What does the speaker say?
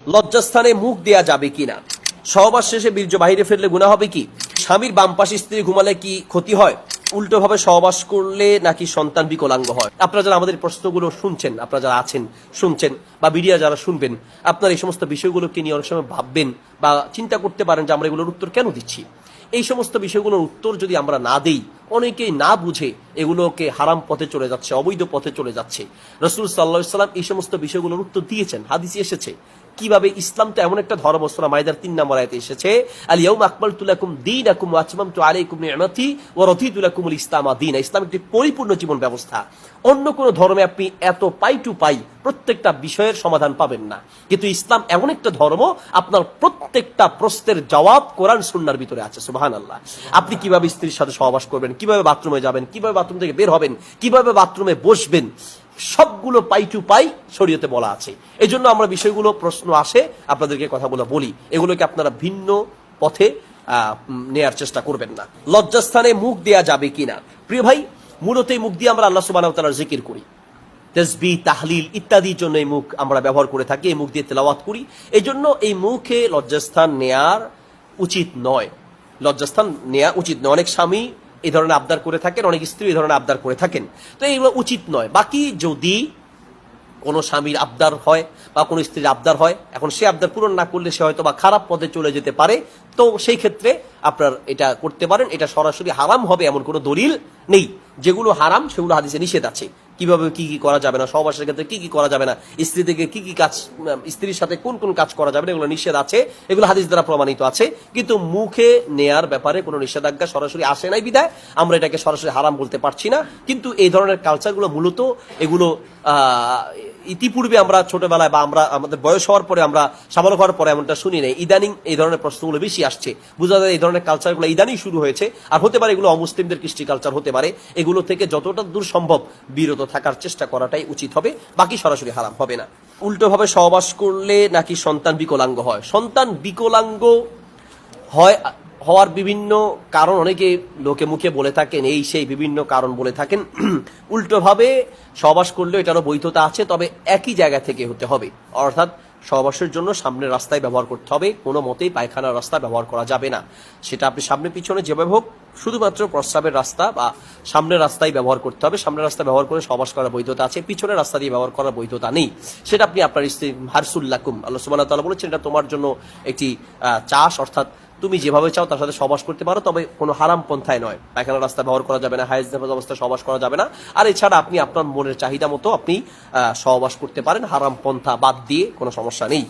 লজ্জাস্থানে মুখ দেয়া যাবে কিনা, সহবাস শেষে বীর্য বাহিরে ফেললে গুনাহ হবে কি, স্বামীর বাম পাশে স্ত্রী ঘুমালে কি ক্ষতি হয়, উল্টোভাবে সহবাস করলে নাকি সন্তান বিকলাঙ্গ হয়। আপনারা যারা আমাদের প্রশ্নগুলো শুনছেন, আপনারা যারা আছেন শুনছেন বা মিডিয়া যারা শুনবেন, আপনারা এই সমস্ত বিষয়গুলোকে নিয়ে অনেক সময় ভাববেন বা চিন্তা করতে পারেন যে আমরা এগুলোর উত্তর কেন দিচ্ছি। এই সমস্ত বিষয়গুলোর উত্তর যদি আমরা না দেই, অনেকেই না বুঝে এগুলোকে হারাম পথে চলে যাচ্ছে, অবৈধ পথে চলে যাচ্ছে। রাসূল সাল্লাল্লাহু আলাইহি ওয়াসাল্লাম এই সমস্ত বিষয়গুলোর উত্তর দিয়েছেন, হাদিসে এসেছে কিভাবে ইসলাম তো এমন একটা ধর্ম। সূরা মাইদার 3 নম্বর আয়াতে এসেছে, আল ইয়াউমা আকমালতু লাকুম দীনাকুম ওয়া আতমামতু আলাইকুম নি'মাতি ওয়া রাদিতু লাকুমুল ইসলাম দীনা। ইসলাম একটি পরিপূর্ণ জীবন ব্যবস্থা। অন্য কোন ধর্মে আপনি এত পাই টু পাই প্রত্যেকটা বিষয়ের সমাধান পাবেন না, কিন্তু ইসলাম এমন একটা ধর্ম আপনার প্রত্যেকটা প্রশ্নের জবাব কোরআন সুন্নাহর ভিতরে আছে। সুবহানাল্লাহ। আপনি কিভাবে স্ত্রীর সাথে সহবাস করবেন, কিভাবে বাথরুমে যাবেন, কিভাবে বাথরুম থেকে বের হবেন, কিভাবে বাথরুমে বসবেন, সবগুলো পাই টু পাই শরীয়তে বলা আছে। এই জন্য আমরা বিষয়গুলো প্রশ্ন আসে আপনাদেরকে কথাগুলো বলি, এগুলোকে আপনারা ভিন্ন পথে নেয়ার চেষ্টা করবেন না। লজ্জাস্থানে মুখ দেয়া যাবে কিনা, প্রিয় ভাই, মূলত এই মুখ দিয়ে আমরা আল্লাহ সুবহানাহু ওয়া তাআলার জিকির করি, তাসবিহ তাহলিল ইত্যাদির জন্য এই মুখ আমরা ব্যবহার করে থাকি, এই মুখ দিয়ে তেলাওয়াত করি। এই জন্য এই মুখে লজ্জাস্থান নেয়ার উচিত নয়, লজ্জাস্থান নেওয়া উচিত নয়। অনেক স্বামী এই ধরনের আবদার করে থাকেন, অনেক স্ত্রী এই ধরনের আবদার করে থাকেন, তো এইগুলো উচিত নয়। বাকি যদি কোনো স্বামীর আবদার হয় বা কোনো স্ত্রীর আবদার হয়, এখন সে আবদার পূরণ না করলে সে হয়তো বা খারাপ পথে চলে যেতে পারে, তো সেই ক্ষেত্রে আপনার এটা করতে পারেন। এটা সরাসরি হারাম হবে এমন কোনো দলিল নেই। যেগুলো হারাম সেগুলো হাদিসে নিষেধ আছে, কিভাবে কি কি করা যাবে না, সহবাসের ক্ষেত্রে কি কি করা যাবে না, স্ত্রী থেকে কি কি কাজ, স্ত্রীর সাথে কোন কোন কাজ করা যাবে না, এগুলো নিষেধ আছে, এগুলো হাদিস দ্বারা প্রমাণিত আছে। কিন্তু মুখে নেয়ার ব্যাপারে কোনো নিষেধাজ্ঞা সরাসরি আসে নাই বিধায় আমরা এটাকে সরাসরি হারাম বলতে পারছি না। কিন্তু এই ধরনের কালচারগুলো মূলত এগুলো ইতিপূর্বে আমরা ছোটবেলায় বা আমরা আমাদের বয়স হওয়ার পরে, আমরা সাবালক হওয়ার পরে এমনটা শুনি নাই। ইদানিং এই ধরনের প্রশ্নগুলো বেশি আসছে, বোঝা যায় এই ধরনের কালচারগুলো ইদানিং শুরু হয়েছে। আর হতে পারে এগুলো অমুসলিমদের কৃষ্টি কালচার হতে পারে। এগুলো থেকে যতটা দূর সম্ভব বিরত থাকার চেষ্টা করাটাই উচিত হবে, বাকি সরাসরি হারাম হবে না। উল্টোভাবে সহবাস করলে নাকি সন্তান বিকলাঙ্গ হয়, সন্তান বিকলাঙ্গ হয় হওয়ার বিভিন্ন কারণ অনেকে লোকে মুখে বলে থাকেন, এই সেই বিভিন্ন কারণ বলে থাকেন। উল্টোভাবে সহবাস করলেও এটারও বৈধতা আছে, তবে একই জায়গা থেকে হতে হবে, অর্থাৎ সহবাসের জন্য সামনের রাস্তায় ব্যবহার করতে হবে, কোনো মতেই পায়খানার রাস্তা ব্যবহার করা যাবে না। সেটা আপনি সামনে পিছনে যেভাবে হোক, শুধুমাত্র প্রস্রাবের রাস্তা বা সামনের রাস্তায় ব্যবহার করতে হবে। সামনের রাস্তা ব্যবহার করে সহবাস করার বৈধতা আছে, পিছনের রাস্তা দিয়ে ব্যবহার করার বৈধতা নেই। সেটা আপনি আপনার স্ত্রী হারসুল্লাকুম, আল্লাহ সুবহানাহু ওয়া তাআলা বলেছেন এটা তোমার জন্য একটি চাষ, অর্থাৎ তুমি যেভাবে চাও তার সাথে সহবাস করতে পারো, তবে কোনো হারাম পন্থায় নয়। পায়খানার রাস্তা ব্যবহার করা যাবে না, হায়েজ নেফাজ অবস্থায় সহবাস করা যাবে না। আর এছাড়া আপনি আপনার মনের চাহিদা মতো আপনি সহবাস করতে পারেন, হারাম পন্থা বাদ দিয়ে কোনো সমস্যা নেই।